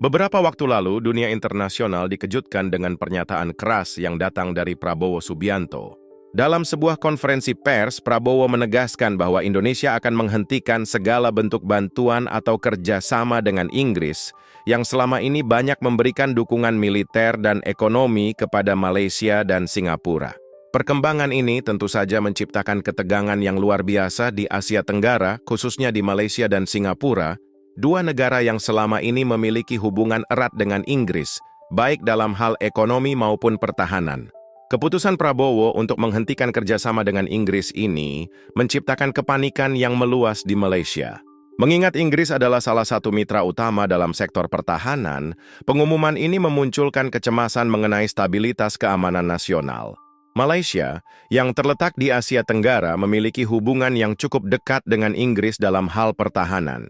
Beberapa waktu lalu, dunia internasional dikejutkan dengan pernyataan keras yang datang dari Prabowo Subianto. Dalam sebuah konferensi pers, Prabowo menegaskan bahwa Indonesia akan menghentikan segala bentuk bantuan atau kerjasama dengan Inggris yang selama ini banyak memberikan dukungan militer dan ekonomi kepada Malaysia dan Singapura. Perkembangan ini tentu saja menciptakan ketegangan yang luar biasa di Asia Tenggara, khususnya di Malaysia dan Singapura, dua negara yang selama ini memiliki hubungan erat dengan Inggris, baik dalam hal ekonomi maupun pertahanan. Keputusan Prabowo untuk menghentikan kerjasama dengan Inggris ini menciptakan kepanikan yang meluas di Malaysia. Mengingat Inggris adalah salah satu mitra utama dalam sektor pertahanan, pengumuman ini memunculkan kecemasan mengenai stabilitas keamanan nasional. Malaysia, yang terletak di Asia Tenggara, memiliki hubungan yang cukup dekat dengan Inggris dalam hal pertahanan.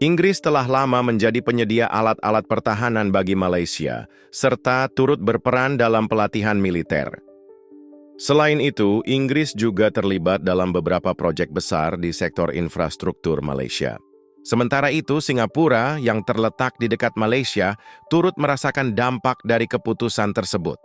Inggris telah lama menjadi penyedia alat-alat pertahanan bagi Malaysia, serta turut berperan dalam pelatihan militer. Selain itu, Inggris juga terlibat dalam beberapa proyek besar di sektor infrastruktur Malaysia. Sementara itu, Singapura, yang terletak di dekat Malaysia, turut merasakan dampak dari keputusan tersebut.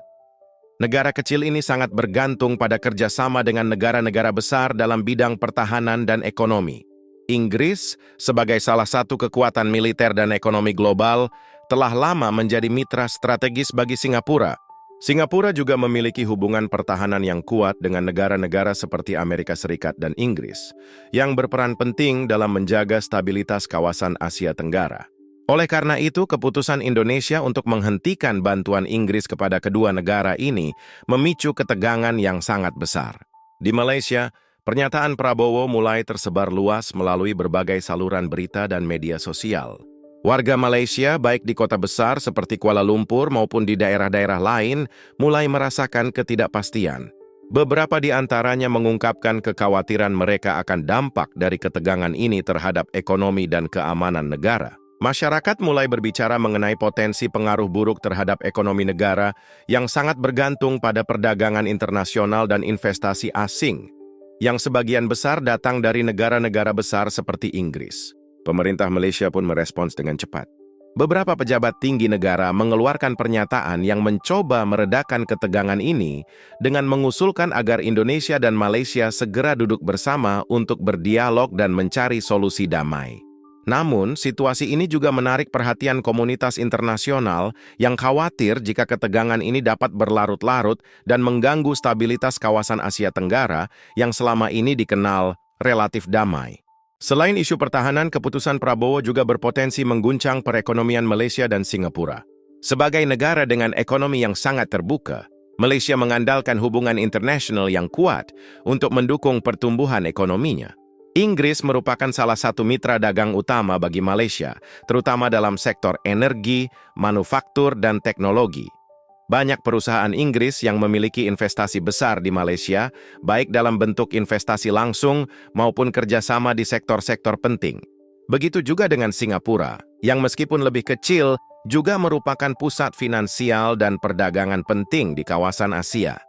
Negara kecil ini sangat bergantung pada kerjasama dengan negara-negara besar dalam bidang pertahanan dan ekonomi. Inggris, sebagai salah satu kekuatan militer dan ekonomi global, telah lama menjadi mitra strategis bagi Singapura. Singapura juga memiliki hubungan pertahanan yang kuat dengan negara-negara seperti Amerika Serikat dan Inggris, yang berperan penting dalam menjaga stabilitas kawasan Asia Tenggara. Oleh karena itu, keputusan Indonesia untuk menghentikan bantuan Inggris kepada kedua negara ini memicu ketegangan yang sangat besar. Di Malaysia, pernyataan Prabowo mulai tersebar luas melalui berbagai saluran berita dan media sosial. Warga Malaysia, baik di kota besar seperti Kuala Lumpur maupun di daerah-daerah lain, mulai merasakan ketidakpastian. Beberapa di antaranya mengungkapkan kekhawatiran mereka akan dampak dari ketegangan ini terhadap ekonomi dan keamanan negara. Masyarakat mulai berbicara mengenai potensi pengaruh buruk terhadap ekonomi negara yang sangat bergantung pada perdagangan internasional dan investasi asing, yang sebagian besar datang dari negara-negara besar seperti Inggris. Pemerintah Malaysia pun merespons dengan cepat. Beberapa pejabat tinggi negara mengeluarkan pernyataan yang mencoba meredakan ketegangan ini dengan mengusulkan agar Indonesia dan Malaysia segera duduk bersama untuk berdialog dan mencari solusi damai. Namun, situasi ini juga menarik perhatian komunitas internasional yang khawatir jika ketegangan ini dapat berlarut-larut dan mengganggu stabilitas kawasan Asia Tenggara yang selama ini dikenal relatif damai. Selain isu pertahanan, keputusan Prabowo juga berpotensi mengguncang perekonomian Malaysia dan Singapura. Sebagai negara dengan ekonomi yang sangat terbuka, Malaysia mengandalkan hubungan internasional yang kuat untuk mendukung pertumbuhan ekonominya. Inggris merupakan salah satu mitra dagang utama bagi Malaysia, terutama dalam sektor energi, manufaktur, dan teknologi. Banyak perusahaan Inggris yang memiliki investasi besar di Malaysia, baik dalam bentuk investasi langsung maupun kerjasama di sektor-sektor penting. Begitu juga dengan Singapura, yang meskipun lebih kecil, juga merupakan pusat finansial dan perdagangan penting di kawasan Asia.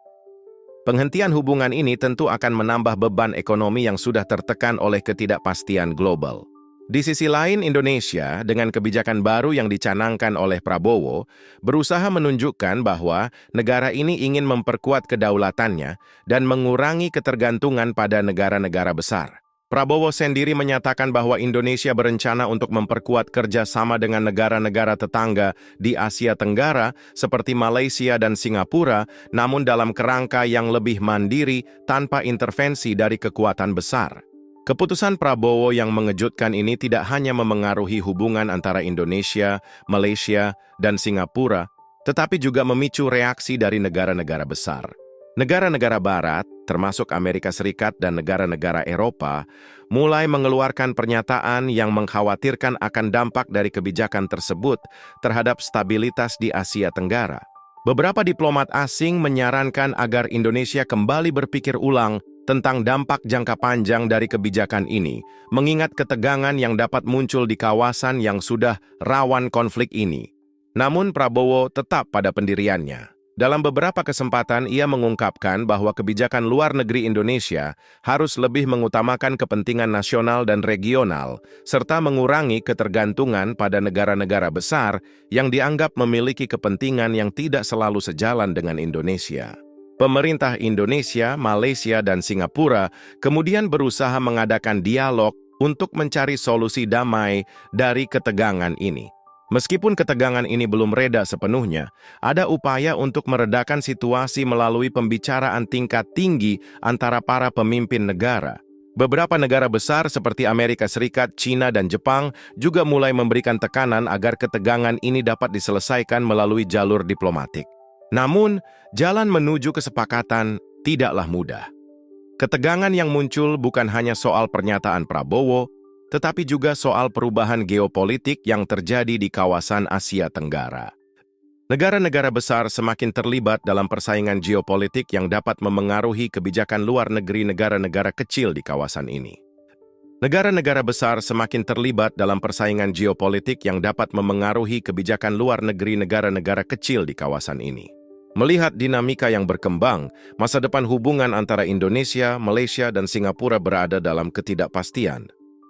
Penghentian hubungan ini tentu akan menambah beban ekonomi yang sudah tertekan oleh ketidakpastian global. Di sisi lain, Indonesia, dengan kebijakan baru yang dicanangkan oleh Prabowo, berusaha menunjukkan bahwa negara ini ingin memperkuat kedaulatannya dan mengurangi ketergantungan pada negara-negara besar. Prabowo sendiri menyatakan bahwa Indonesia berencana untuk memperkuat kerjasama dengan negara-negara tetangga di Asia Tenggara seperti Malaysia dan Singapura, namun dalam kerangka yang lebih mandiri tanpa intervensi dari kekuatan besar. Keputusan Prabowo yang mengejutkan ini tidak hanya memengaruhi hubungan antara Indonesia, Malaysia, dan Singapura, tetapi juga memicu reaksi dari negara-negara besar. Negara-negara Barat, termasuk Amerika Serikat dan negara-negara Eropa, mulai mengeluarkan pernyataan yang mengkhawatirkan akan dampak dari kebijakan tersebut terhadap stabilitas di Asia Tenggara. Beberapa diplomat asing menyarankan agar Indonesia kembali berpikir ulang tentang dampak jangka panjang dari kebijakan ini, mengingat ketegangan yang dapat muncul di kawasan yang sudah rawan konflik ini. Namun Prabowo tetap pada pendiriannya. Dalam beberapa kesempatan, ia mengungkapkan bahwa kebijakan luar negeri Indonesia harus lebih mengutamakan kepentingan nasional dan regional, serta mengurangi ketergantungan pada negara-negara besar yang dianggap memiliki kepentingan yang tidak selalu sejalan dengan Indonesia. Pemerintah Indonesia, Malaysia, dan Singapura kemudian berusaha mengadakan dialog untuk mencari solusi damai dari ketegangan ini. Meskipun ketegangan ini belum reda sepenuhnya, ada upaya untuk meredakan situasi melalui pembicaraan tingkat tinggi antara para pemimpin negara. Beberapa negara besar seperti Amerika Serikat, China, dan Jepang juga mulai memberikan tekanan agar ketegangan ini dapat diselesaikan melalui jalur diplomatik. Namun, jalan menuju kesepakatan tidaklah mudah. Ketegangan yang muncul bukan hanya soal pernyataan Prabowo, tetapi juga soal perubahan geopolitik yang terjadi di kawasan Asia Tenggara. Negara-negara besar semakin terlibat dalam persaingan geopolitik yang dapat memengaruhi kebijakan luar negeri negara-negara kecil di kawasan ini. Negara-negara besar semakin terlibat dalam persaingan geopolitik yang dapat memengaruhi kebijakan luar negeri negara-negara kecil di kawasan ini. Melihat dinamika yang berkembang, masa depan hubungan antara Indonesia, Malaysia, dan Singapura berada dalam ketidakpastian.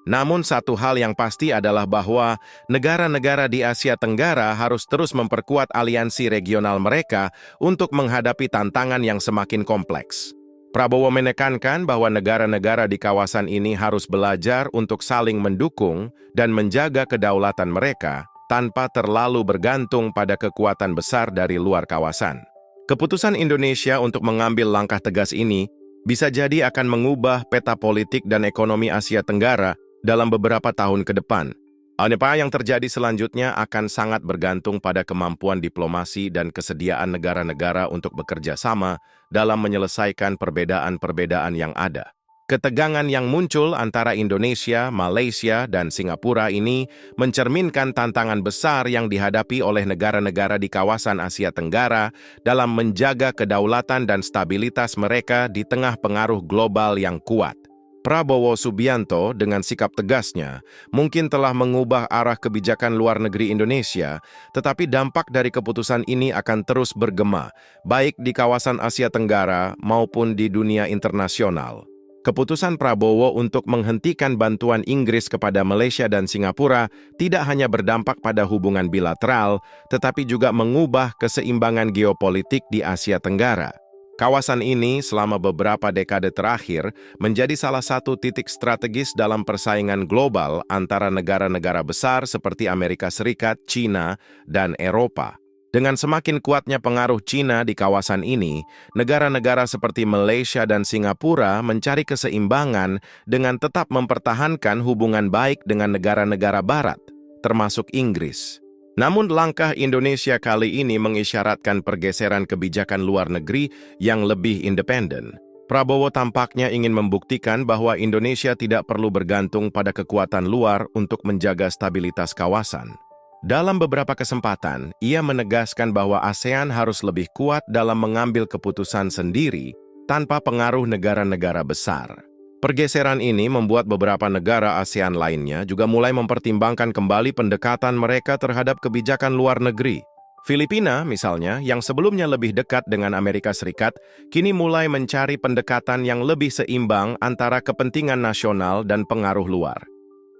Namun satu hal yang pasti adalah bahwa negara-negara di Asia Tenggara harus terus memperkuat aliansi regional mereka untuk menghadapi tantangan yang semakin kompleks. Prabowo menekankan bahwa negara-negara di kawasan ini harus belajar untuk saling mendukung dan menjaga kedaulatan mereka tanpa terlalu bergantung pada kekuatan besar dari luar kawasan. Keputusan Indonesia untuk mengambil langkah tegas ini bisa jadi akan mengubah peta politik dan ekonomi Asia Tenggara dalam beberapa tahun ke depan. Apa yang terjadi selanjutnya akan sangat bergantung pada kemampuan diplomasi dan kesediaan negara-negara untuk bekerja sama dalam menyelesaikan perbedaan-perbedaan yang ada. Ketegangan yang muncul antara Indonesia, Malaysia, dan Singapura ini mencerminkan tantangan besar yang dihadapi oleh negara-negara di kawasan Asia Tenggara dalam menjaga kedaulatan dan stabilitas mereka di tengah pengaruh global yang kuat. Prabowo Subianto dengan sikap tegasnya mungkin telah mengubah arah kebijakan luar negeri Indonesia, tetapi dampak dari keputusan ini akan terus bergema, baik di kawasan Asia Tenggara maupun di dunia internasional. Keputusan Prabowo untuk menghentikan bantuan Inggris kepada Malaysia dan Singapura tidak hanya berdampak pada hubungan bilateral, tetapi juga mengubah keseimbangan geopolitik di Asia Tenggara. Kawasan ini selama beberapa dekade terakhir menjadi salah satu titik strategis dalam persaingan global antara negara-negara besar seperti Amerika Serikat, China, dan Eropa. Dengan semakin kuatnya pengaruh China di kawasan ini, negara-negara seperti Malaysia dan Singapura mencari keseimbangan dengan tetap mempertahankan hubungan baik dengan negara-negara barat, termasuk Inggris. Namun langkah Indonesia kali ini mengisyaratkan pergeseran kebijakan luar negeri yang lebih independen. Prabowo tampaknya ingin membuktikan bahwa Indonesia tidak perlu bergantung pada kekuatan luar untuk menjaga stabilitas kawasan. Dalam beberapa kesempatan, ia menegaskan bahwa ASEAN harus lebih kuat dalam mengambil keputusan sendiri tanpa pengaruh negara-negara besar. Pergeseran ini membuat beberapa negara ASEAN lainnya juga mulai mempertimbangkan kembali pendekatan mereka terhadap kebijakan luar negeri. Filipina, misalnya, yang sebelumnya lebih dekat dengan Amerika Serikat, kini mulai mencari pendekatan yang lebih seimbang antara kepentingan nasional dan pengaruh luar.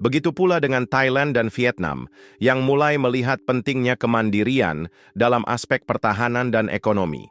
Begitu pula dengan Thailand dan Vietnam, yang mulai melihat pentingnya kemandirian dalam aspek pertahanan dan ekonomi.